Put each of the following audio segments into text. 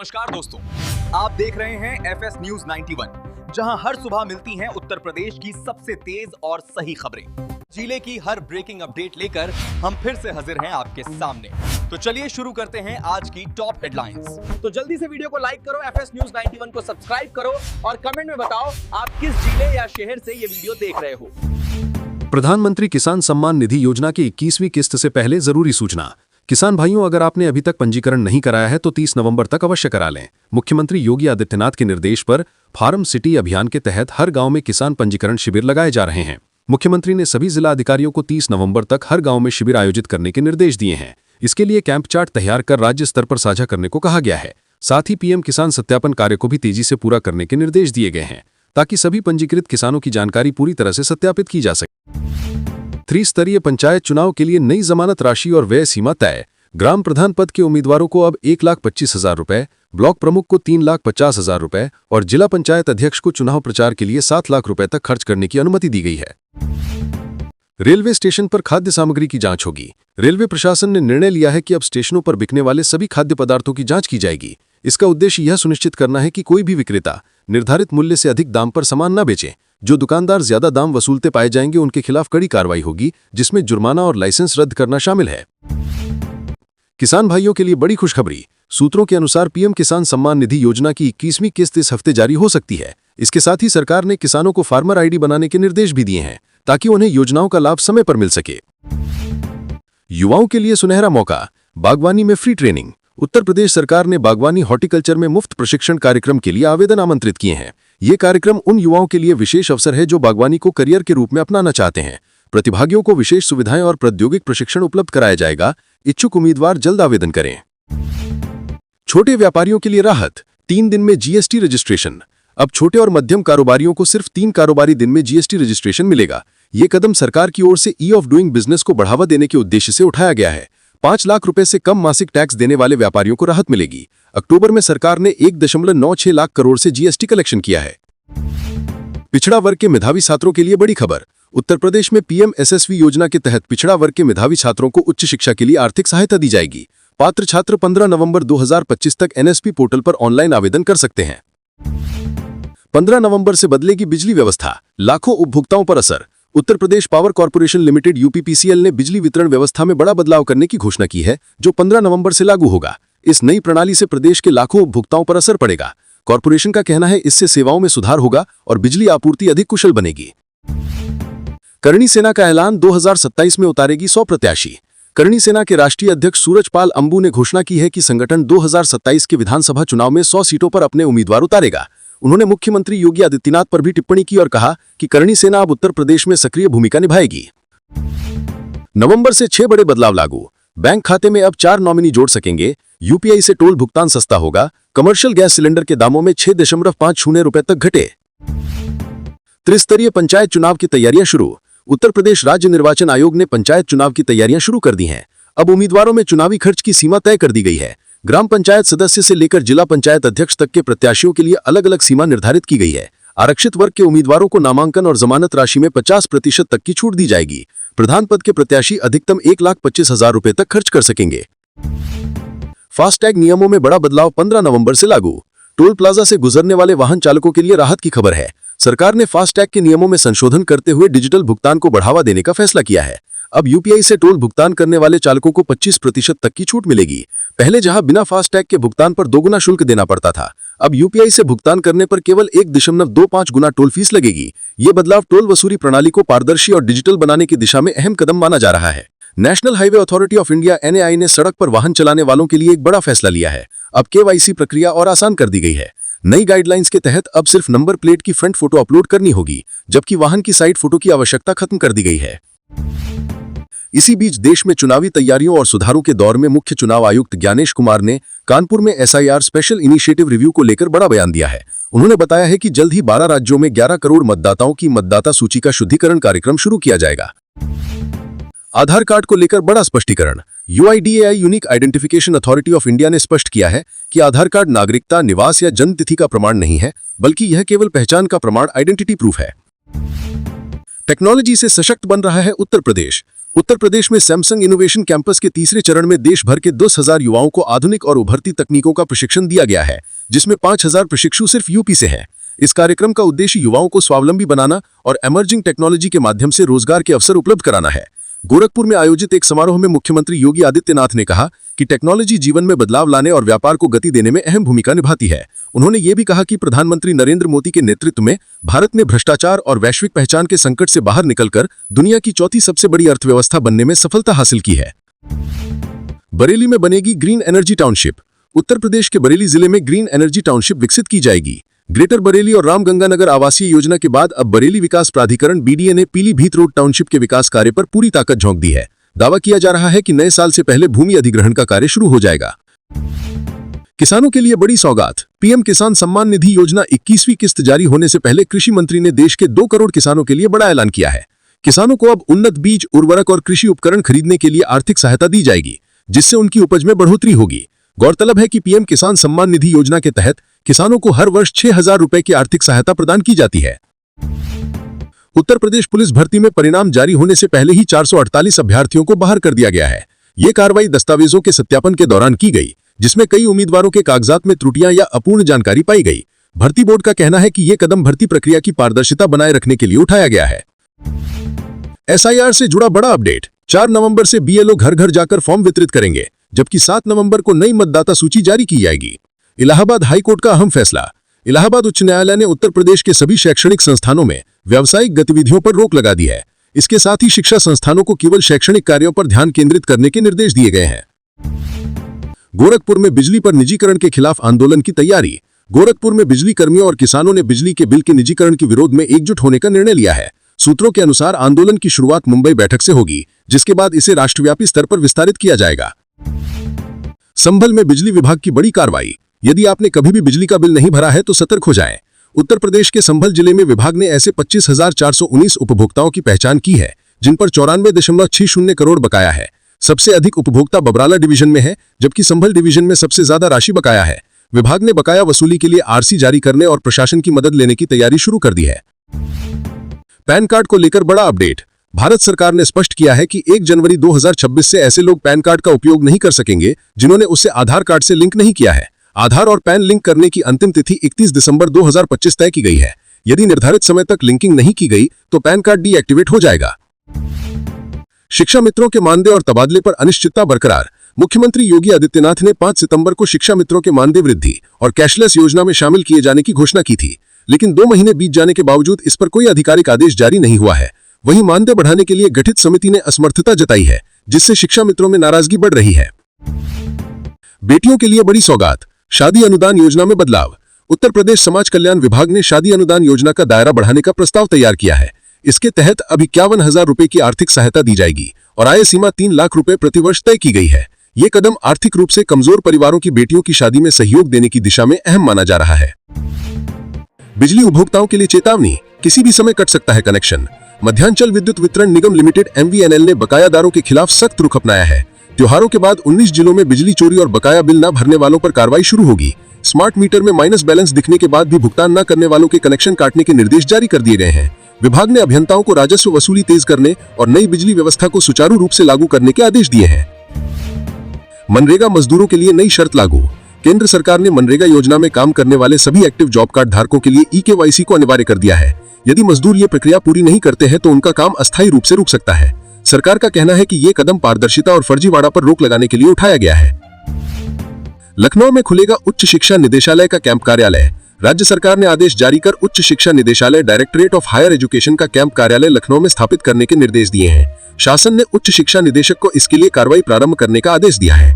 नमस्कार दोस्तों, आप देख रहे हैं एफएस न्यूज 91, जहां हर सुबह मिलती हैं उत्तर प्रदेश की सबसे तेज और सही खबरें। जिले की हर ब्रेकिंग अपडेट लेकर हम फिर से हाजिर हैं आपके सामने। तो चलिए शुरू करते हैं आज की टॉप हेडलाइंस। तो जल्दी से वीडियो को लाइक करो, एफएस न्यूज 91 को सब्सक्राइब करो और कमेंट में बताओ आप किस जिले या शहर से ये वीडियो देख रहे हो। प्रधानमंत्री किसान सम्मान निधि योजना की 21वीं किस्त से पहले जरूरी सूचना। किसान भाइयों, अगर आपने अभी तक पंजीकरण नहीं कराया है तो 30 नवंबर तक अवश्य करा लें। मुख्यमंत्री योगी आदित्यनाथ के निर्देश पर फार्म सिटी अभियान के तहत हर गांव में किसान पंजीकरण शिविर लगाए जा रहे हैं। मुख्यमंत्री ने सभी जिला अधिकारियों को 30 नवंबर तक हर गांव में शिविर आयोजित करने के निर्देश दिए हैं। इसके लिए कैंप चार्ट तैयार कर राज्य स्तर पर साझा करने को कहा गया है। साथ ही पीएम किसान सत्यापन कार्य को भी तेजी से पूरा करने के निर्देश दिए गए हैं, ताकि सभी पंजीकृत किसानों की जानकारी पूरी तरह से सत्यापित की जा सके। त्रिस्तरीय पंचायत चुनाव के लिए नई जमानत राशि और व्यय सीमा तय। ग्राम प्रधान पद के उम्मीदवारों को अब 1,25,000 रुपए, ब्लॉक प्रमुख को 3,50,000 रुपए और जिला पंचायत अध्यक्ष को चुनाव प्रचार के लिए 7 लाख रुपए तक खर्च करने की अनुमति दी गई है। रेलवे स्टेशन पर खाद्य सामग्री की जांच होगी। रेलवे प्रशासन ने निर्णय लिया है कि अब स्टेशनों पर बिकने वाले सभी खाद्य पदार्थों की जांच की जाएगी। इसका उद्देश्य यह सुनिश्चित करना है कि कोई भी विक्रेता निर्धारित मूल्य से अधिक दाम पर सामान न बेचे। जो दुकानदार ज्यादा दाम वसूलते पाए जाएंगे उनके खिलाफ कड़ी कार्रवाई होगी, जिसमें जुर्माना और लाइसेंस रद्द करना शामिल है। किसान भाइयों के लिए बड़ी खुशखबरी। सूत्रों के अनुसार पीएम किसान सम्मान निधि योजना की 21वीं किस्त इस हफ्ते जारी हो सकती है। इसके साथ ही सरकार ने किसानों को फार्मर आईडी बनाने के निर्देश भी दिए हैं, ताकि उन्हें योजनाओं का लाभ समय पर मिल सके। युवाओं के लिए सुनहरा मौका, बागवानी में फ्री ट्रेनिंग। उत्तर प्रदेश सरकार ने बागवानी हॉर्टिकल्चर में मुफ्त प्रशिक्षण कार्यक्रम के लिए आवेदन आमंत्रित किए हैं। ये कार्यक्रम उन युवाओं के लिए विशेष अवसर है जो बागवानी को करियर के रूप में अपनाना चाहते हैं। प्रतिभागियों को विशेष सुविधाएं और प्रौद्योगिक प्रशिक्षण उपलब्ध कराया जाएगा। इच्छुक उम्मीदवार जल्द आवेदन करें। छोटे व्यापारियों के लिए राहत, 3 दिन में जीएसटी रजिस्ट्रेशन। अब छोटे और मध्यम कारोबारियों को सिर्फ 3 कारोबारी दिन में जीएसटी रजिस्ट्रेशन मिलेगा। ये कदम सरकार की ओर से ई ऑफ डूइंग बिजनेस को बढ़ावा देने के उद्देश्य से उठाया गया है। 5 लाख रुपए से कम मासिक टैक्स देने वाले व्यापारियों को राहत मिलेगी। अक्टूबर में सरकार ने 1.96 लाख करोड़ से जीएसटी कलेक्शन किया है। पिछड़ा वर्ग के मेधावी छात्रों के लिए बड़ी खबर। उत्तर प्रदेश में पीएम एसएसवी योजना के तहत पिछड़ा वर्ग के मेधावी छात्रों को उच्च शिक्षा के लिए आर्थिक सहायता दी जाएगी। पात्र छात्र 15 नवंबर 2025 तक एनएसपी पोर्टल पर ऑनलाइन आवेदन कर सकते हैं। 15 नवंबर से बदलेगी बिजली व्यवस्था, लाखों उपभोक्ताओं पर असर। Uttar Pradesh power corporation limited UPPCL ने बिजली वितरण व्यवस्था में बड़ा बदलाव करने की घोषणा की है, जो 15 नवंबर से लागू होगा। इस नई प्रणाली से प्रदेश के लाखों उपभोक्ताओं पर असर पड़ेगा। कॉर्पोरेशन का कहना है इससे सेवाओं में सुधार होगा और बिजली आपूर्ति अधिक कुशल बनेगी। करणी सेना का ऐलान, 2027 में उतारेगी 100 प्रत्याशी। करणी सेना के राष्ट्रीय अध्यक्ष सूरजपाल अंबू ने घोषणा की है कि संगठन 2027 के विधानसभा चुनाव में 100 सीटों पर अपने उम्मीदवार उतारेगा। उन्होंने मुख्यमंत्री योगी आदित्यनाथ पर भी टिप्पणी की और कहा कि करणी सेना अब उत्तर प्रदेश में सक्रिय भूमिका निभाएगी। नवंबर से 6 बड़े बदलाव लागू। बैंक खाते में अब 4 नॉमिनी जोड़ सकेंगे। यूपीआई से टोल भुगतान सस्ता होगा। कमर्शियल गैस सिलेंडर के दामों में 6.50 रुपए तक घटे। त्रिस्तरीय पंचायत चुनाव की तैयारियां शुरू। उत्तर प्रदेश राज्य निर्वाचन आयोग ने पंचायत चुनाव की तैयारियां शुरू कर दी हैं। अब उम्मीदवारों में चुनावी खर्च की सीमा तय कर दी गई है। ग्राम पंचायत सदस्य से लेकर जिला पंचायत अध्यक्ष तक के प्रत्याशियों के लिए अलग अलग सीमा निर्धारित की गई है। आरक्षित वर्ग के उम्मीदवारों को नामांकन और जमानत राशि में 50% तक की छूट दी जाएगी। प्रधान पद के प्रत्याशी अधिकतम 1,25,000 रुपए तक खर्च कर सकेंगे। फास्टैग नियमों में बड़ा बदलाव, 15 नवंबर से लागू। टोल प्लाजा से गुजरने वाले वाहन चालकों के लिए राहत की खबर है। सरकार ने फास्टैग के नियमों में संशोधन करते हुए डिजिटल भुगतान को बढ़ावा देने का फैसला किया है। अब यूपीआई से टोल भुगतान करने वाले चालकों को 25% तक की छूट मिलेगी। पहले जहां बिना फास्टैग के भुगतान पर 2 गुना शुल्क देना पड़ता था, अब यूपीआई से भुगतान करने पर केवल 1.25 गुना टोल फीस लगेगी। ये बदलाव टोल वसूली प्रणाली को पारदर्शी और डिजिटल बनाने की दिशा में अहम कदम माना जा रहा है। National highway authority of India NAI ने सड़क पर वाहन चलाने वालों के लिए एक बड़ा फैसला लिया है। अब केवाईसी प्रक्रिया और आसान कर दी गई है। नई गाइडलाइंस के तहत अब सिर्फ नंबर प्लेट की फ्रंट फोटो अपलोड करनी होगी, जबकि वाहन की साइड फोटो की आवश्यकता खत्म कर दी गई है। इसी बीच देश में चुनावी तैयारियों और सुधारों के दौर में मुख्य चुनाव आयुक्त ज्ञानेश कुमार ने कानपुर में एसआईआर स्पेशल इनिशिएटिव रिव्यू को लेकर बड़ा बयान दिया है। उन्होंने बताया है कि जल्द ही 12 राज्यों में 11 करोड़ मतदाताओं की मतदाता सूची का शुद्धिकरण कार्यक्रम शुरू किया जाएगा। आधार कार्ड को लेकर बड़ा स्पष्टीकरण। UIDAI unique identification authority of India ने स्पष्ट किया है कि आधार कार्ड नागरिकता, निवास या जन्म तिथि का प्रमाण नहीं है, बल्कि यह केवल पहचान का प्रमाण, आइडेंटिटी प्रूफ है। टेक्नोलॉजी से सशक्त बन रहा है उत्तर प्रदेश। उत्तर प्रदेश में सैमसंग इनोवेशन कैंपस के तीसरे चरण में देश भर के 10,000 युवाओं को आधुनिक और उभरती तकनीकों का प्रशिक्षण दिया गया है, जिसमें 5,000 प्रशिक्षु सिर्फ यूपी से हैं। इस कार्यक्रम का उद्देश्य युवाओं को स्वावलंबी बनाना और इमर्जिंग टेक्नोलॉजी के माध्यम से रोजगार के अवसर उपलब्ध कराना है। गोरखपुर में आयोजित एक समारोह में मुख्यमंत्री योगी आदित्यनाथ ने कहा कि टेक्नोलॉजी जीवन में बदलाव लाने और व्यापार को गति देने में अहम भूमिका निभाती है। उन्होंने ये भी कहा कि प्रधानमंत्री नरेंद्र मोदी के नेतृत्व में भारत ने भ्रष्टाचार और वैश्विक पहचान के संकट से बाहर निकलकर दुनिया की चौथी सबसे बड़ी अर्थव्यवस्था बनने में सफलता हासिल की है। बरेली में बनेगी green energy township. Uttar Pradesh के बरेली जिले में ग्रीन एनर्जी टाउनशिप विकसित की जाएगी। ग्रेटर बरेली और रामगंगानगर आवासीय योजना के बाद अब बरेली विकास प्राधिकरण BDA ने पीलीभीत रोड टाउनशिप के विकास कार्य पर पूरी ताकत झोंक दी है। दावा किया जा रहा है कि नए साल से पहले भूमि अधिग्रहण का कार्य शुरू हो जाएगा। किसानों के लिए बड़ी सौगात। पीएम किसान सम्मान निधि योजना 21वीं किस्त जारी होने से पहले कृषि मंत्री ने देश के 2 करोड़ किसानों के लिए बड़ा ऐलान किया है। किसानों को अब उन्नत बीज, उर्वरक और कृषि उपकरण खरीदने के लिए आर्थिक सहायता दी जाएगी, जिससे उनकी उपज में बढ़ोतरी होगी। गौरतलब है कि पीएम किसान सम्मान निधि योजना के तहत किसानों को हर वर्ष 6,000 रुपए की आर्थिक सहायता प्रदान की जाती है। उत्तर प्रदेश पुलिस भर्ती में परिणाम जारी होने से पहले ही 448 अभ्यर्थियों को बाहर कर दिया गया है। ये कार्रवाई दस्तावेजों के सत्यापन के दौरान की गई, जिसमें कई उम्मीदवारों के कागजात में त्रुटियां या अपूर्ण जानकारी पाई गई। भर्ती बोर्ड का कहना है कि यह कदम भर्ती प्रक्रिया की पारदर्शिता बनाए रखने के लिए उठाया गया है। SIR से जुड़ा बड़ा अपडेट। 4 नवंबर से BLO घर घर जाकर फॉर्म वितरित करेंगे, जबकि 7 नवंबर को नई मतदाता सूची जारी की जाएगी। इलाहाबाद हाईकोर्ट का अहम फैसला। इलाहाबाद उच्च न्यायालय ने उत्तर प्रदेश के सभी शैक्षणिक संस्थानों में व्यावसायिक गतिविधियों पर रोक लगा दी है। इसके साथ ही शिक्षा संस्थानों को केवल शैक्षणिक कार्यों पर ध्यान केंद्रित करने के निर्देश दिए गए हैं। गोरखपुर में बिजली पर निजीकरण के खिलाफ आंदोलन की तैयारी। गोरखपुर में बिजली कर्मियों और किसानों ने बिजली के बिल के निजीकरण के विरोध में एकजुट होने का निर्णय लिया है। सूत्रों के अनुसार आंदोलन की शुरुआत मुंबई बैठक से होगी, जिसके बाद इसे राष्ट्रव्यापी स्तर पर विस्तारित किया जाएगा। संभल में बिजली विभाग की बड़ी कार्रवाई। यदि आपने कभी भी बिजली का बिल नहीं भरा है तो सतर्क हो जाएं। उत्तर प्रदेश के संभल जिले में विभाग ने ऐसे 25,419 उपभोक्ताओं की पहचान की है, जिन पर 94.60 करोड़ बकाया है। सबसे अधिक उपभोक्ता बबराला डिवीजन में है, जबकि संभल डिवीजन में सबसे ज्यादा राशि बकाया है। विभाग ने बकाया वसूली के लिए RC जारी करने और प्रशासन की मदद लेने की तैयारी शुरू कर दी है। पैन कार्ड को लेकर बड़ा अपडेट। भारत सरकार ने स्पष्ट किया है कि 1 जनवरी 2026 से ऐसे लोग पैन कार्ड का उपयोग नहीं कर सकेंगे जिन्होंने उसे आधार कार्ड से लिंक नहीं किया है। आधार और पैन लिंक करने की अंतिम तिथि 31 दिसंबर 2025 तय की गई है। यदि निर्धारित समय तक लिंकिंग नहीं की गई तो पैन कार्ड डीएक्टिवेट हो जाएगा। शिक्षा मित्रों के मानदेय और तबादले पर अनिश्चितता बरकरार। मुख्यमंत्री योगी आदित्यनाथ ने 5 सितंबर को शिक्षा मित्रों के मानदेय वृद्धि और कैशलेस योजना में शामिल किए जाने की घोषणा की थी, लेकिन 2 महीने बीत जाने के बावजूद इस पर कोई आधिकारिक आदेश जारी नहीं हुआ है। वहीं मानदेय बढ़ाने के लिए गठित समिति ने असमर्थता जताई है, जिससे शिक्षा मित्रों में नाराजगी बढ़ रही है। बेटियों के लिए बड़ी सौगात। शादी अनुदान योजना में बदलाव। उत्तर प्रदेश समाज कल्याण विभाग ने शादी अनुदान योजना का दायरा बढ़ाने का प्रस्ताव तैयार किया है। इसके तहत अब 51,000 रुपए की आर्थिक सहायता दी जाएगी और आय सीमा 3 लाख रुपए प्रतिवर्ष तय की गई है। ये कदम आर्थिक रूप से कमजोर परिवारों की बेटियों की शादी में सहयोग देने की दिशा में अहम माना जा रहा है। बिजली उपभोक्ताओं के लिए चेतावनी, किसी भी समय कट सकता है कनेक्शन। मध्यांचल विद्युत वितरण निगम लिमिटेड MVNL ने बकायादारों के खिलाफ सख्त रुख अपनाया है। त्योहारों के बाद 19 जिलों में बिजली चोरी और बकाया बिल न भरने वालों पर कार्रवाई शुरू होगी। स्मार्ट मीटर में माइनस बैलेंस दिखने के बाद भी भुगतान न करने वालों के कनेक्शन काटने के निर्देश जारी कर दिए गए हैं। विभाग ने अभियंताओं को राजस्व वसूली तेज करने और नई बिजली व्यवस्था को सुचारू रूप से लागू करने के आदेश दिए हैं। मनरेगा मजदूरों के लिए नई शर्त लागू। केंद्र सरकार ने मनरेगा योजना में काम करने वाले सभी एक्टिव जॉब कार्ड धारकों के लिए eKYC को अनिवार्य कर दिया है। यदि मजदूर ये प्रक्रिया पूरी नहीं करते हैं तो उनका काम अस्थायी रूप से रुक सकता है। सरकार का कहना है कि ये कदम पारदर्शिता और फर्जीवाड़ा पर रोक लगाने के लिए उठाया गया है। लखनऊ में खुलेगा उच्च शिक्षा निदेशालय का कैंप कार्यालय। राज्य सरकार ने आदेश जारी कर उच्च शिक्षा निदेशालय डायरेक्टरेट ऑफ हायर एजुकेशन का कैंप कार्यालय लखनऊ में स्थापित करने के निर्देश दिए हैं। शासन ने उच्च शिक्षा निदेशक को इसके लिए कार्रवाई प्रारंभ करने का आदेश दिया है।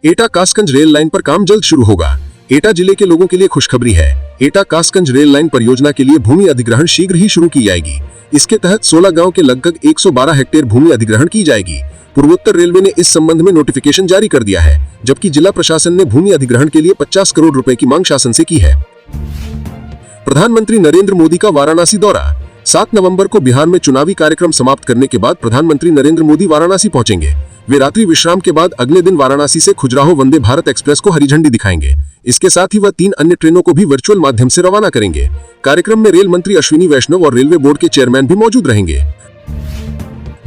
एटा कासगंज रेल लाइन पर काम जल्द शुरू होगा। एटा जिले के लोगों के लिए खुशखबरी है। एटा कासगंज रेल लाइन परियोजना के लिए भूमि अधिग्रहण शीघ्र ही शुरू की जाएगी। इसके तहत 16 गांव के लगभग 112 हेक्टेयर भूमि अधिग्रहण की जाएगी। पूर्वोत्तर रेलवे ने इस संबंध में नोटिफिकेशन जारी कर दिया है, जबकि जिला प्रशासन ने भूमि अधिग्रहण के लिए 50 करोड़ रुपए की मांग शासन से की है। प्रधानमंत्री नरेंद्र मोदी का वाराणसी दौरा। 7 नवंबर को बिहार में चुनावी कार्यक्रम समाप्त करने के बाद प्रधानमंत्री नरेंद्र मोदी वाराणसी पहुंचेंगे। वे रात्रि विश्राम के बाद अगले दिन वाराणसी से खजुराहो वंदे भारत एक्सप्रेस को हरी झंडी दिखाएंगे। इसके साथ ही वह 3 अन्य ट्रेनों को भी वर्चुअल माध्यम से रवाना करेंगे। कार्यक्रम में रेल मंत्री अश्विनी वैष्णव और रेलवे बोर्ड के चेयरमैन भी मौजूद रहेंगे।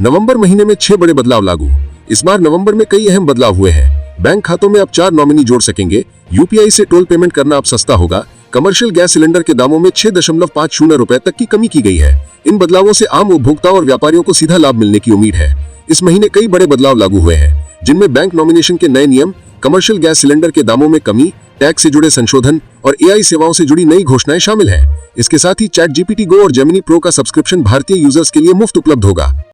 नवंबर महीने में 6 बड़े बदलाव लागू। इस बार नवंबर में कई अहम बदलाव हुए हैं। बैंक खातों में अब 4 नॉमिनी जोड़ सकेंगे। यूपीआई से टोल पेमेंट करना अब सस्ता होगा। कमर्शियल गैस सिलेंडर के दामों में 6.50 रुपए तक की कमी की गई है। इन बदलावों से आम उपभोक्ताओं और व्यापारियों को सीधा लाभ मिलने की उम्मीद है। इस महीने कई बड़े बदलाव लागू हुए हैं, जिनमें बैंक नॉमिनेशन के नए नियम, कमर्शियल गैस सिलेंडर के दामों में कमी, टैक्स से जुड़े संशोधन और एआई सेवाओं से जुड़ी नई घोषणाएं शामिल हैं। इसके साथ ही चैट जीपीटी गो और जेमिनी प्रो का सब्सक्रिप्शन भारतीय यूजर्स के लिए मुफ्त उपलब्ध होगा।